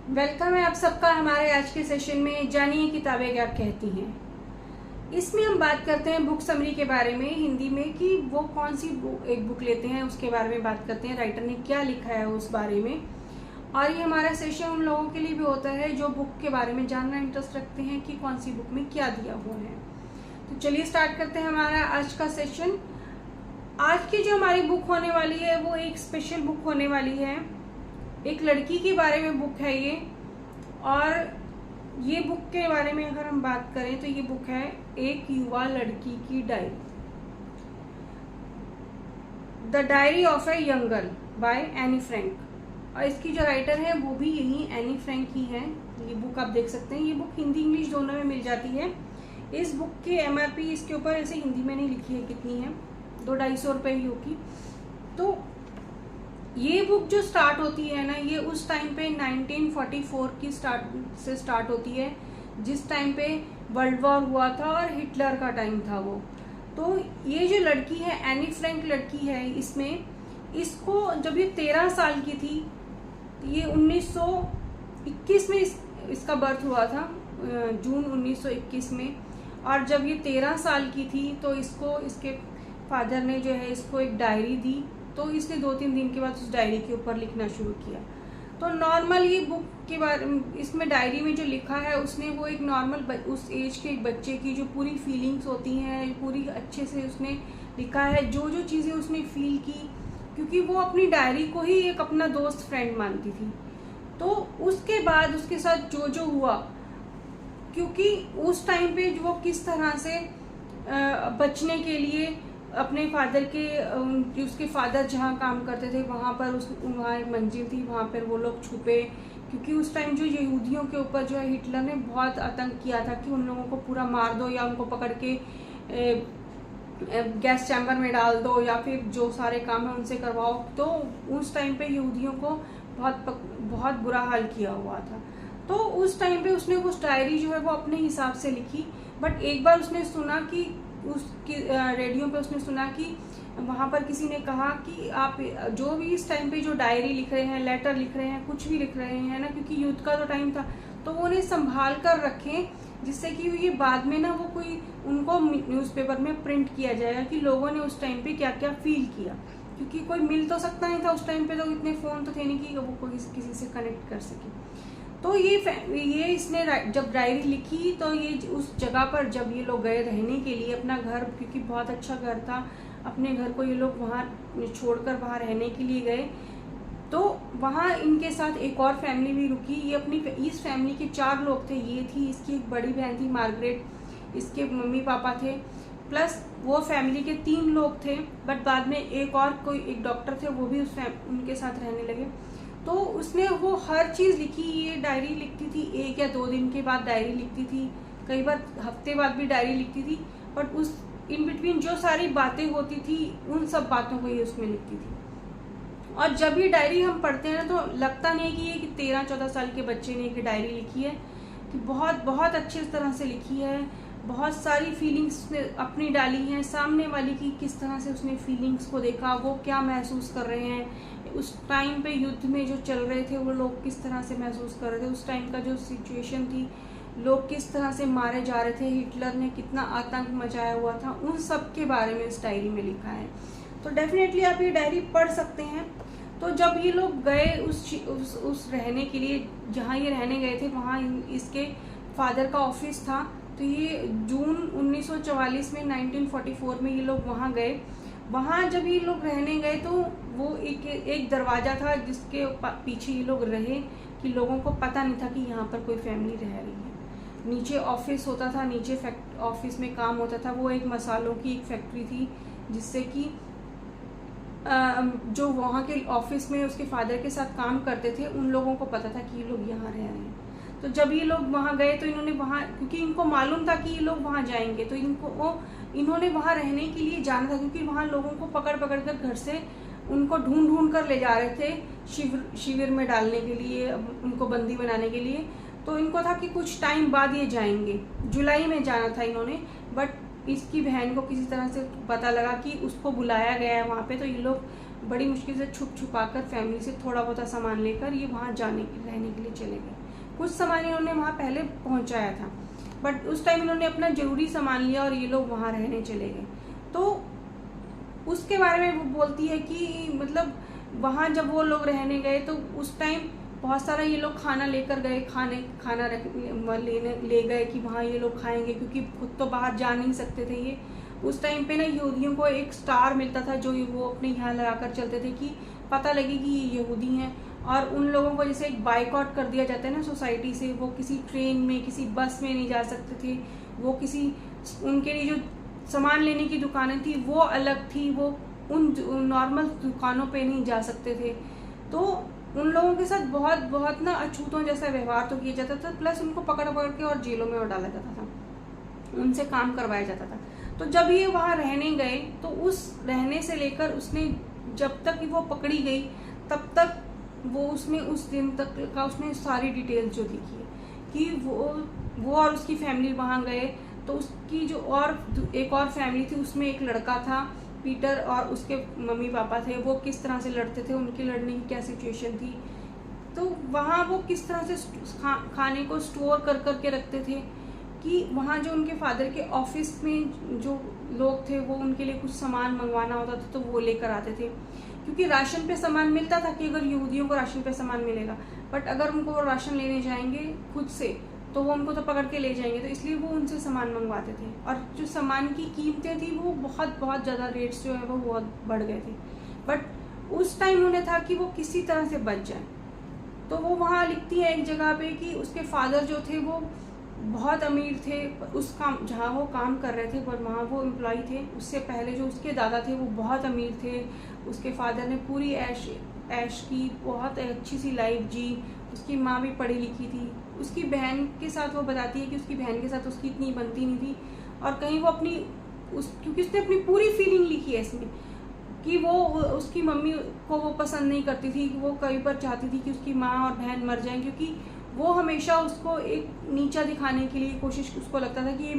Welcome है आप सबका हमारे आज के सेशन में। जानिए किताबें क्या कहती हैं। इसमें हम बात करते हैं बुक समरी के बारे में हिंदी में, कि वो कौन सी एक बुक लेते हैं उसके बारे में बात करते हैं, राइटर ने क्या लिखा है उस बारे में। और ये हमारा सेशन उन लोगों के लिए भी होता है जो बुक के बारे में जानना इंटरेस्ट रखते हैं कि कौन सी बुक में क्या दिया हुआ है। तो चलिए स्टार्ट करते हैं हमारा आज का सेशन। आज की जो हमारी बुक होने वाली है वो एक स्पेशल बुक होने वाली है। एक लड़की के बारे में बुक है ये, और ये बुक के बारे में अगर हम बात करें तो ये बुक है एक युवा लड़की की diary, the diary of a young girl by Anne Frank. और इसकी जो राइटर है वो भी यही एनी फ्रैंक ही है। ये बुक आप देख सकते हैं, ये बुक हिंदी इंग्लिश दोनों में मिल जाती है। इस बुक की एमआरपी इसके ऊपर ऐसे हिंदी में नहीं लिखी है कितनी है, 200-250 रुपये ही होगी। तो ये बुक जो स्टार्ट होती है ना, ये उस टाइम पे 1944 की स्टार्ट होती है, जिस टाइम पे वर्ल्ड वॉर हुआ था और हिटलर का टाइम था वो। तो ये जो लड़की है एनी फ्रैंक लड़की है, इसमें इसको जब ये 13 साल की थी, ये 1921 में इसका बर्थ हुआ था, जून 1921 में। और जब ये 13 साल की थी तो इसको इसके फादर ने जो है इसको एक डायरी दी। तो इसने 2-3 दिन के बाद उस डायरी के ऊपर लिखना शुरू किया। तो नॉर्मल ये बुक के बारे इसमें डायरी में जो लिखा है उसने वो एक नॉर्मल उस एज के एक बच्चे की जो पूरी फीलिंग्स होती हैं पूरी अच्छे से उसने लिखा है, जो जो चीज़ें उसने फील की, क्योंकि वो अपनी डायरी को ही एक अपना दोस्त फ्रेंड मानती थी। तो उसके बाद उसके साथ जो जो हुआ, क्योंकि उस टाइम पे वो किस तरह से बचने के लिए अपने फादर के उसके फादर जहाँ काम करते थे वहाँ पर वहाँ एक मंजिल थी, वहाँ पर वो लोग छुपे, क्योंकि उस टाइम जो यहूदियों के ऊपर जो है हिटलर ने बहुत आतंक किया था कि उन लोगों को पूरा मार दो या उनको पकड़ के गैस चैम्बर में डाल दो या फिर जो सारे काम है उनसे करवाओ। तो उस टाइम पे यहूदियों को बहुत बुरा हाल किया हुआ था। तो उस टाइम पे उसने उस डायरी जो है वो अपने हिसाब से लिखी। बट एक बार उसने सुना कि उसकी रेडियो पे उसने सुना कि वहाँ पर किसी ने कहा कि आप जो भी इस टाइम पे जो डायरी लिख रहे हैं, लेटर लिख रहे हैं, कुछ भी लिख रहे हैं ना, क्योंकि युद्ध का तो टाइम था, तो वो उन्हें संभाल कर रखें, जिससे कि ये बाद में ना वो कोई उनको न्यूज़पेपर में प्रिंट किया जाएगा कि लोगों ने उस टाइम पे क्या क्या फील किया। क्योंकि कोई मिल तो सकता नहीं था उस टाइम पे, तो इतने फ़ोन तो थे नहीं कि वो कोई किसी से कनेक्ट कर सके। तो ये इसने जब डायरी लिखी तो ये उस जगह पर जब ये लोग गए रहने के लिए अपना घर, क्योंकि बहुत अच्छा घर था, अपने घर को ये लोग वहाँ छोड़कर वहाँ रहने के लिए गए। तो वहाँ इनके साथ एक और फैमिली भी रुकी। ये इस फैमिली के 4 लोग थे। ये थी इसकी एक बड़ी बहन थी मार्गरेट, इसके मम्मी पापा थे, प्लस वो फैमिली के 3 लोग थे। बट बाद में एक डॉक्टर थे, वो भी उनके साथ रहने लगे। तो उसने वो हर चीज़ लिखी। ये डायरी लिखती थी 1 या 2 दिन के बाद डायरी लिखती थी, कई बार हफ्ते बाद भी डायरी लिखती थी। बट उस इन बिटवीन जो सारी बातें होती थी उन सब बातों को ये उसमें लिखती थी। और जब ये डायरी हम पढ़ते हैं तो लगता नहीं कि ये 13-14 साल के बच्चे ने एक डायरी लिखी है, कि बहुत बहुत अच्छी तरह से लिखी है। बहुत सारी फीलिंग्स उसने अपनी डाली हैं, सामने वाली की किस तरह से उसने फीलिंग्स को देखा, वो क्या महसूस कर रहे हैं उस टाइम पे, युद्ध में जो चल रहे थे वो लोग किस तरह से महसूस कर रहे थे, उस टाइम का जो सिचुएशन थी, लोग किस तरह से मारे जा रहे थे, हिटलर ने कितना आतंक मचाया हुआ था, उन सब के बारे में इस डायरी में लिखा है। तो डेफिनेटली आप ये डायरी पढ़ सकते हैं। तो जब ये लोग गए उस रहने के लिए, जहाँ ये रहने गए थे वहाँ इसके फादर का ऑफिस था। तो ये जून 1944 में 1944 में ये लोग वहाँ गए। वहाँ जब ये लोग रहने गए तो वो एक दरवाज़ा था जिसके पीछे ये लोग रहे, कि लोगों को पता नहीं था कि यहाँ पर कोई फैमिली रह रही है। नीचे ऑफिस होता था, नीचे ऑफिस में काम होता था। वो एक मसालों की एक फैक्ट्री थी, जिससे कि जो वहाँ के ऑफिस में उसके फादर के साथ काम करते थे उन लोगों को पता था कि ये लोग यहाँ रह रहे हैं। तो जब ये लोग वहाँ गए तो इन्होंने वहाँ, क्योंकि इनको मालूम था कि ये लोग वहाँ जाएंगे, तो इन्होंने वहाँ रहने के लिए जाना था, क्योंकि वहाँ लोगों को पकड़ पकड़ कर घर से उनको ढूंढ कर ले जा रहे थे शिविर में डालने के लिए, उनको बंदी बनाने के लिए। तो इनको था कि कुछ टाइम बाद ये जाएंगे, जुलाई में जाना था इन्होंने। बट इसकी बहन को किसी तरह से पता लगा कि उसको बुलाया गया है वहाँ पे, तो ये लोग बड़ी मुश्किल से छुप छुपा कर फैमिली से थोड़ा बहुत सामान लेकर ये वहाँ रहने के लिए चले गए। कुछ सामान इन्होंने वहाँ पहले पहुँचाया था, बट उस टाइम इन्होंने अपना ज़रूरी सामान लिया और ये लोग वहाँ रहने चले गए। तो उसके बारे में वो बोलती है कि मतलब वहाँ जब वो लोग रहने गए तो उस टाइम बहुत सारा ये लोग खाना लेकर गए, खाना ले गए कि वहाँ ये लोग खाएंगे, क्योंकि खुद तो बाहर जा नहीं सकते थे ये। उस टाइम पे ना यहूदियों को एक स्टार मिलता था जो वो अपने यहाँ लगाकर चलते थे कि पता लगे कि ये यहूदी हैं। और उन लोगों को जैसे एक बाइकआउट कर दिया जाता है ना सोसाइटी से, वो किसी ट्रेन में किसी बस में नहीं जा सकते थे, वो किसी उनके लिए जो सामान लेने की दुकानें थी वो अलग थी, वो उन नॉर्मल दुकानों पे नहीं जा सकते थे। तो उन लोगों के साथ बहुत ना अछूतों जैसा व्यवहार तो किया जाता था, प्लस उनको पकड़ के और जेलों में और डाला जाता था, उनसे काम करवाया जाता था। तो जब ये वहाँ रहने गए तो उस रहने से लेकर उसने जब तक वो पकड़ी गई तब तक वो उसने उस दिन तक का उसने सारी डिटेल्स जो लिखी है कि वो और उसकी फैमिली वहाँ गए। तो उसकी जो एक और फैमिली थी उसमें एक लड़का था पीटर, और उसके मम्मी पापा थे, वो किस तरह से लड़ते थे, उनके लड़ने की क्या सिचुएशन थी। तो वहाँ वो किस तरह से खाने को स्टोर कर के रखते थे कि वहाँ जो उनके फादर के ऑफिस में जो लोग थे वो उनके लिए कुछ सामान मंगवाना होता था तो वो लेकर आते थे, क्योंकि राशन पे सामान मिलता था कि अगर यहूदियों को राशन पे सामान मिलेगा, बट अगर उनको वो राशन लेने जाएंगे खुद से तो वो उनको तो पकड़ के ले जाएंगे, तो इसलिए वो उनसे सामान मंगवाते थे। और जो सामान की कीमतें थी वो बहुत ज़्यादा रेट्स जो है वो बहुत बढ़ गए थे, बट उस टाइम उन्हें था कि वो किसी तरह से बच जाए। तो वो वहाँ लिखती है एक जगह पे कि उसके फादर जो थे वो बहुत अमीर थे, उस काम जहाँ वो काम कर रहे थे पर वहाँ वो एम्प्लॉय थे, उससे पहले जो उसके दादा थे वो बहुत अमीर थे, उसके फादर ने पूरी ऐश की, बहुत अच्छी सी लाइफ जी, उसकी माँ भी पढ़ी लिखी थी। उसकी बहन के साथ वो बताती है कि उसकी बहन के साथ उसकी इतनी बनती नहीं थी, और कहीं वो क्योंकि उसने अपनी पूरी फीलिंग लिखी है इसमें कि वो उसकी मम्मी को वो पसंद नहीं करती थी, वो कई बार चाहती थी कि उसकी माँ और बहन मर जाएं, क्योंकि वो हमेशा उसको एक नीचा दिखाने के लिए कोशिश, उसको लगता था कि ये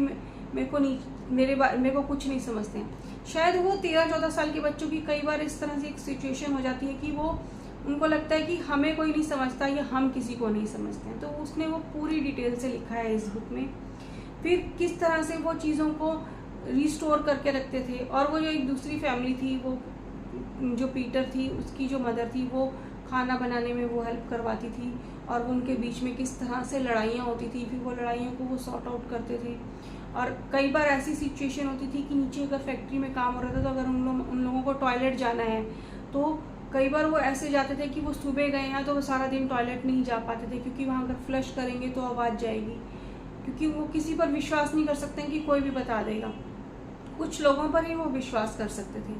मेरे को कुछ नहीं समझते हैं। शायद वो 13-14 साल के बच्चों की कई बार इस तरह से एक सिचुएशन हो जाती है कि वो उनको लगता है कि हमें कोई नहीं समझता या हम किसी को नहीं समझते हैं। तो उसने वो पूरी डिटेल से लिखा है इस बुक में, फिर किस तरह से वो चीज़ों को रिस्टोर करके रखते थे। और वो जो एक दूसरी फैमिली थी, वो जो पीटर थी उसकी जो मदर थी वो खाना बनाने में वो हेल्प करवाती थी, और वो उनके बीच में किस तरह से लड़ाइयाँ होती थी, फिर वो लड़ाइयों को वो सॉर्ट आउट करते थे। और कई बार ऐसी सिचुएशन होती थी कि नीचे अगर फैक्ट्री में काम हो रहा था तो अगर उन लोगों को टॉयलेट जाना है तो कई बार वो ऐसे जाते थे कि वो सुबह गए हैं तो वो सारा दिन टॉयलेट नहीं जा पाते थे, क्योंकि वहाँ अगर फ्लश करेंगे तो आवाज़ जाएगी, क्योंकि वो किसी पर विश्वास नहीं कर सकते हैं कि कोई भी बता देगा, कुछ लोगों पर ही वो विश्वास कर सकते थे।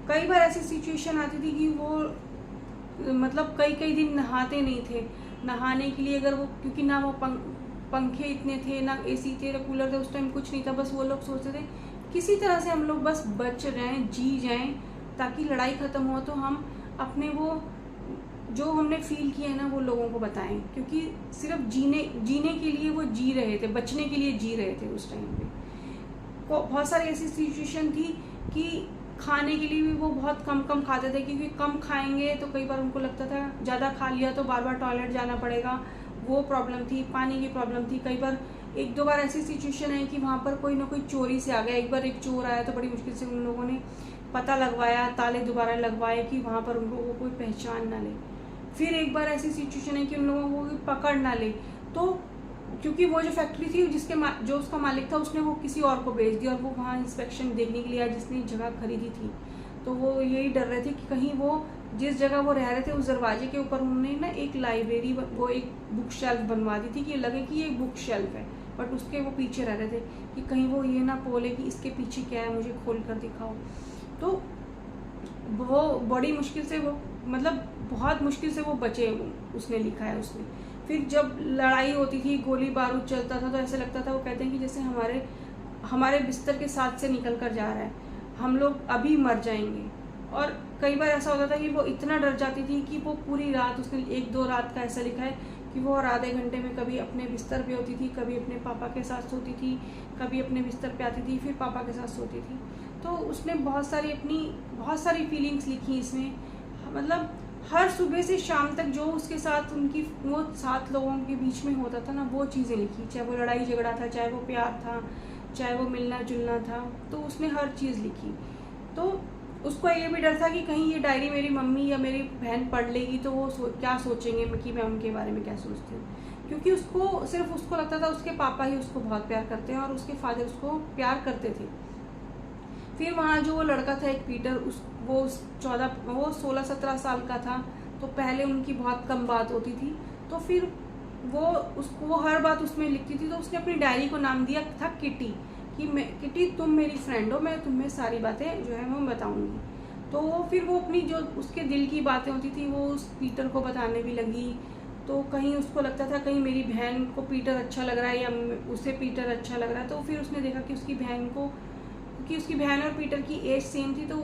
कई बार ऐसी सिचुएशन आती थी कि वो मतलब कई दिन नहाते नहीं थे, नहाने के लिए अगर वो, क्योंकि ना वो पंखे इतने थे, ना एसी थे, ना कूलर थे, उस टाइम कुछ नहीं था, बस वो लोग सोचते थे किसी तरह से हम लोग बस बच जाएं, जी जाएं, ताकि लड़ाई ख़त्म हो तो हम अपने वो जो हमने फील किया है ना वो लोगों को बताएं, क्योंकि सिर्फ जीने के लिए वो जी रहे थे, बचने के लिए जी रहे थे। उस टाइम पे बहुत सारी ऐसी सिचुएशन थी कि खाने के लिए भी वो बहुत कम खाते थे, क्योंकि कम खाएंगे तो कई बार उनको लगता था ज़्यादा खा लिया तो बार बार टॉयलेट जाना पड़ेगा, वो प्रॉब्लम थी। पानी की प्रॉब्लम थी। कई बार 1-2 बार ऐसी सिचुएशन है कि वहाँ पर कोई ना कोई चोरी से आ गया। एक बार एक चोर आया तो बड़ी मुश्किल से उन लोगों ने पता लगवाया, ताले दोबारा लगवाए कि वहाँ पर उन लोगों को कोई पहचान ना ले। फिर एक बार ऐसी सिचुएशन है कि उन लोगों को कोई पकड़ ना ले, तो क्योंकि वो जो फैक्ट्री थी जो उसका मालिक था उसने वो किसी और को बेच दिया, और वो वहाँ इंस्पेक्शन देखने के लिए आया जिसने जगह खरीदी थी। तो वो यही डर रहे थे कि कहीं वो जिस जगह वो रह रहे थे उस दरवाजे के ऊपर उन्होंने ना एक लाइब्रेरी, वो एक बुक शेल्फ बनवा दी थी कि लगे कि ये बुक शेल्फ है, बट उसके वो पीछे रह रहे थे कि कहीं वो ये ना बोले कि इसके पीछे क्या है, मुझे खोल कर दिखाओ। तो वो बड़ी मुश्किल से वो बहुत मुश्किल से वो बचे, उसने लिखा है उसमें। फिर जब लड़ाई होती थी, गोली बारूद चलता था, तो ऐसे लगता था, वो कहते हैं कि जैसे हमारे बिस्तर के साथ से निकल कर जा रहा है, हम लोग अभी मर जाएंगे। और कई बार ऐसा होता था कि वो इतना डर जाती थी कि वो पूरी रात, उसने 1-2 रात का ऐसा लिखा है कि वो हर आधे घंटे में कभी अपने बिस्तर पे होती थी, कभी अपने पापा के साथ सोती थी, कभी अपने बिस्तर पे आती थी, फिर पापा के साथ सोती थी। तो उसने बहुत सारी फीलिंग्स लिखी इसमें। मतलब हर सुबह से शाम तक जो उसके साथ उनकी वो 7 लोगों के बीच में होता था ना, वो चीज़ें लिखी, चाहे वो लड़ाई झगड़ा था, चाहे वो प्यार था, चाहे वो मिलना जुलना था, तो उसने हर चीज़ लिखी। तो उसको ये भी डर था कि कहीं ये डायरी मेरी मम्मी या मेरी बहन पढ़ लेगी तो वो क्या सोचेंगे कि मैं उनके बारे में क्या सोचती हूँ, क्योंकि उसको लगता था उसके पापा ही उसको बहुत प्यार करते हैं और उसके फादर उसको प्यार करते थे। फिर वहाँ जो वो लड़का था एक पीटर, वो 16-17 साल का था, तो पहले उनकी बहुत कम बात होती थी, तो फिर वो हर बात उसमें लिखती थी। तो उसने अपनी डायरी को नाम दिया था किटी, कि किटी तुम मेरी फ्रेंड हो, मैं तुम्हें सारी बातें जो है वो बताऊंगी। तो फिर वो अपनी जो उसके दिल की बातें होती थी वो उस पीटर को बताने भी लगी। तो कहीं उसको लगता था कहीं मेरी बहन को पीटर अच्छा लग रहा है या उसे पीटर अच्छा लग रहा है। तो फिर उसने देखा कि उसकी बहन और पीटर की एज सेम थी, तो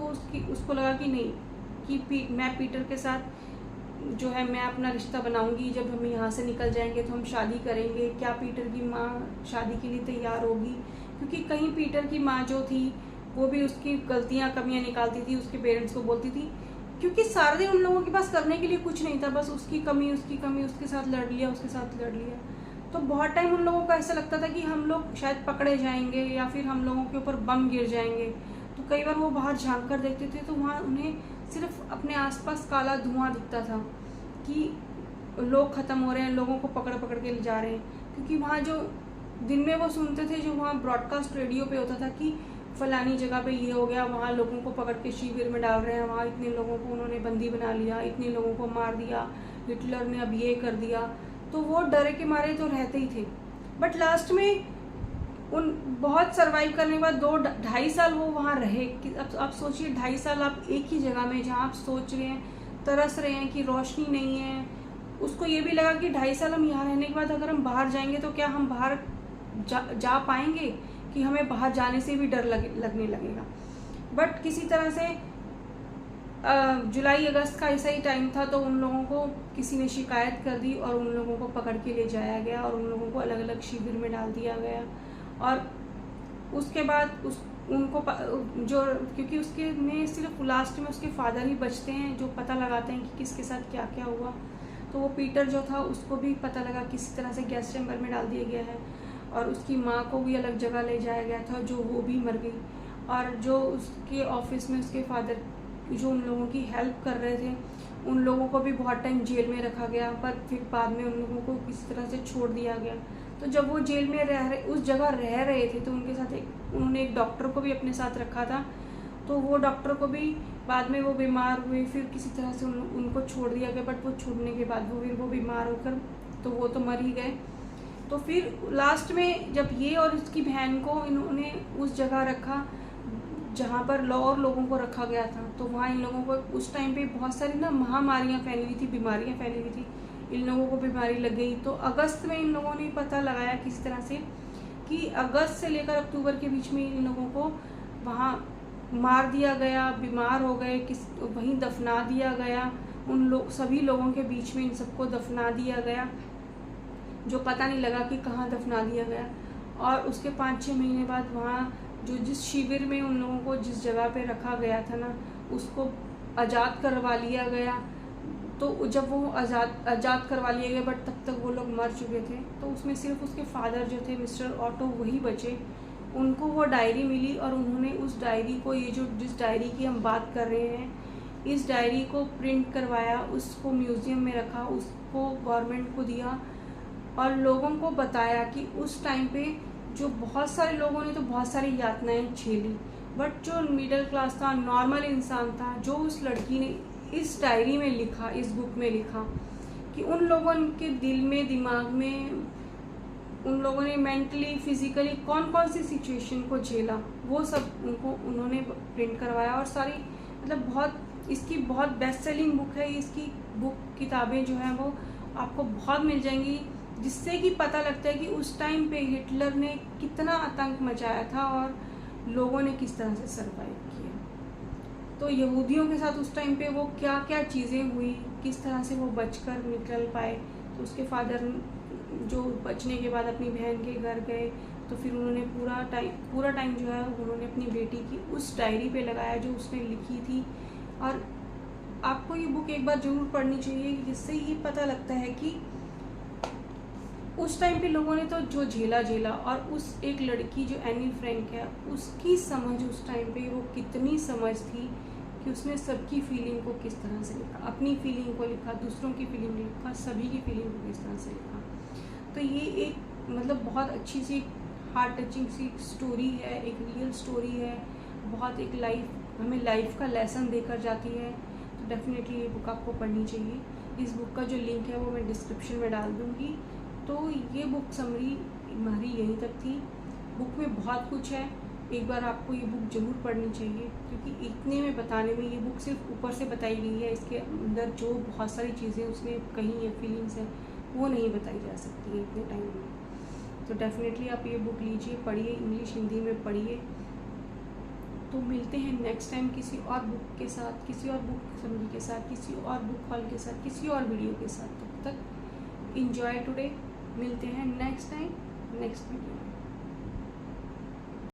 उसको लगा कि नहीं, कि मैं पीटर के साथ जो है मैं अपना रिश्ता बनाऊंगी, जब हम यहाँ से निकल जाएंगे तो हम शादी करेंगे। क्या पीटर की माँ शादी के लिए तैयार होगी, क्योंकि कहीं पीटर की माँ जो थी वो भी उसकी गलतियाँ कमियाँ निकालती थी, उसके पेरेंट्स को बोलती थी, क्योंकि सारा दिन उन लोगों के पास करने के लिए कुछ नहीं था, बस उसकी कमी उसके साथ लड़ लिया। तो बहुत टाइम उन लोगों को ऐसा लगता था कि हम लोग शायद पकड़े जाएंगे या फिर हम लोगों के ऊपर बम गिर जाएंगे। तो कई बार वो बाहर झांक कर देखते थे तो वहाँ उन्हें सिर्फ अपने आसपास काला धुआं दिखता था कि लोग ख़त्म हो रहे हैं, लोगों को पकड़ के ले जा रहे हैं। क्योंकि वहाँ जो दिन में वो सुनते थे, जो वहाँ ब्रॉडकास्ट रेडियो पे होता था कि फलानी जगह पे ये हो गया, वहाँ लोगों को पकड़ के शिविर में डाल रहे हैं, वहाँ इतने लोगों को उन्होंने बंदी बना लिया, इतने लोगों को मार दिया, हिटलर ने अब ये कर दिया। तो वो डरे के मारे तो रहते ही थे। बट लास्ट में उन बहुत सरवाइव करने के बाद 2-2.5 साल वो वहाँ रहे। कि अब आप सोचिए 2.5 साल आप एक ही जगह में, जहाँ आप सोच रहे हैं, तरस रहे हैं कि रोशनी नहीं है। उसको ये भी लगा कि 2.5 साल हम यहाँ रहने के बाद अगर हम बाहर जाएंगे तो क्या हम बाहर जा पाएंगे, कि हमें बाहर जाने से भी डर लगने लगेगा। बट किसी तरह से जुलाई अगस्त का ऐसा ही टाइम था, तो उन लोगों को किसी ने शिकायत कर दी और उन लोगों को पकड़ के ले जाया गया और उन लोगों को अलग अलग शिविर में डाल दिया गया। और उसके बाद उनको जो, क्योंकि उसके में सिर्फ लास्ट में उसके फादर ही बचते हैं जो पता लगाते हैं कि किसके साथ क्या क्या हुआ। तो वो पीटर जो था उसको भी पता लगा किसी तरह से गैस चैम्बर में डाल दिया गया है, और उसकी माँ को भी अलग जगह ले जाया गया था जो वो भी मर गई। और जो उसके ऑफिस में उसके फादर जो उन लोगों की हेल्प कर रहे थे, उन लोगों को भी बहुत टाइम जेल में रखा गया, पर फिर बाद में उन लोगों को किसी तरह से छोड़ दिया गया। तो जब वो जेल में उस जगह रह रहे थे, तो उनके साथ उन्होंने एक डॉक्टर को भी अपने साथ रखा था। तो वो डॉक्टर को भी बाद में वो बीमार हुए, फिर किसी तरह से उनको छोड़ दिया गया। बट वो छोड़ने के बाद वो बीमार होकर तो वो तो मर ही गए। तो फिर लास्ट में जब ये और उसकी बहन को इन्होंने उस जगह रखा जहाँ पर और लोगों को रखा गया था, तो वहाँ इन लोगों को उस टाइम पे बहुत सारी ना महामारियाँ फैली हुई थी, बीमारियाँ फैली हुई थी, इन लोगों को बीमारी लग गई। तो अगस्त में इन लोगों ने पता लगाया किसी तरह से कि अगस्त से लेकर अक्टूबर के बीच में इन लोगों को वहाँ मार दिया गया, बीमार हो गए, वहीं दफना दिया गया। सभी लोगों के बीच में इन सबको दफना दिया गया, जो पता नहीं लगा कि कहाँ दफना दिया गया। और उसके 5-6 महीने बाद वहाँ जिस शिविर में उन लोगों को जिस जगह पे रखा गया था ना, उसको आज़ाद करवा लिया गया। तो जब वो आज़ाद करवा लिए गए, बट तब तक वो लोग मर चुके थे। तो उसमें सिर्फ उसके फादर जो थे मिस्टर ऑटो वही बचे। उनको वो डायरी मिली और उन्होंने उस डायरी को, जिस डायरी की हम बात कर रहे हैं, इस डायरी को प्रिंट करवाया, उसको म्यूज़ियम में रखा, उसको गवर्नमेंट को दिया और लोगों को बताया कि उस टाइम पे जो बहुत सारे लोगों ने तो बहुत सारी यातनाएं झेली, बट जो मिडिल क्लास था, नॉर्मल इंसान था, जो उस लड़की ने इस डायरी में लिखा, इस बुक में लिखा कि उन लोगों के दिल में, दिमाग में, उन लोगों ने मेंटली, फिजिकली कौन कौन सी सिचुएशन को झेला, वो सब उन्होंने प्रिंट करवाया। और सारी इसकी बहुत बेस्ट सेलिंग बुक है। इसकी किताबें जो हैं वो आपको बहुत मिल जाएंगी, जिससे कि पता लगता है कि उस टाइम पे हिटलर ने कितना आतंक मचाया था और लोगों ने किस तरह से सरवाइव किया। तो यहूदियों के साथ उस टाइम पे वो क्या क्या चीज़ें हुई, किस तरह से वो बचकर निकल पाए। तो उसके फादर जो बचने के बाद अपनी बहन के घर गए, तो फिर उन्होंने पूरा टाइम जो है उन्होंने अपनी बेटी की उस डायरी पे लगाया जो उसने लिखी थी। और आपको ये बुक एक बार ज़रूर पढ़नी चाहिए, जिससे ये पता लगता है कि उस टाइम पे लोगों ने तो जो झेला और उस एक लड़की जो एनी फ्रैंक है उसकी समझ उस टाइम पे वो कितनी समझ थी कि उसने सबकी फीलिंग को किस तरह से लिखा, अपनी फीलिंग को लिखा, दूसरों की फीलिंग लिखा, सभी की फीलिंग को किस तरह से लिखा। तो ये एक मतलब बहुत अच्छी सी हार्ट टचिंग सी स्टोरी है, एक रियल स्टोरी है, बहुत एक हमें लाइफ का लेसन देकर जाती है। तो डेफिनेटली ये बुक आपको पढ़नी चाहिए। इस बुक का जो लिंक है वो मैं डिस्क्रिप्शन में डाल दूँगी। तो ये बुक समरी हमारी यहीं तक थी। बुक में बहुत कुछ है, एक बार आपको ये बुक ज़रूर पढ़नी चाहिए, क्योंकि इतने में बताने में ये बुक सिर्फ ऊपर से बताई गई है, इसके अंदर जो बहुत सारी चीज़ें उसने कही है, फीलिंग्स हैं, वो नहीं बताई जा सकती है इतने टाइम में। तो डेफिनेटली आप ये बुक लीजिए, पढ़िए, इंग्लिश हिंदी में पढ़िए। तो मिलते हैं नेक्स्ट टाइम किसी और बुक के साथ, किसी और बुक समरी के साथ, किसी और बुक हॉल के साथ, किसी और वीडियो के साथ। तब तक एंजॉय टुडे। मिलते हैं नेक्स्ट टाइम नेक्स्ट वीडियो में।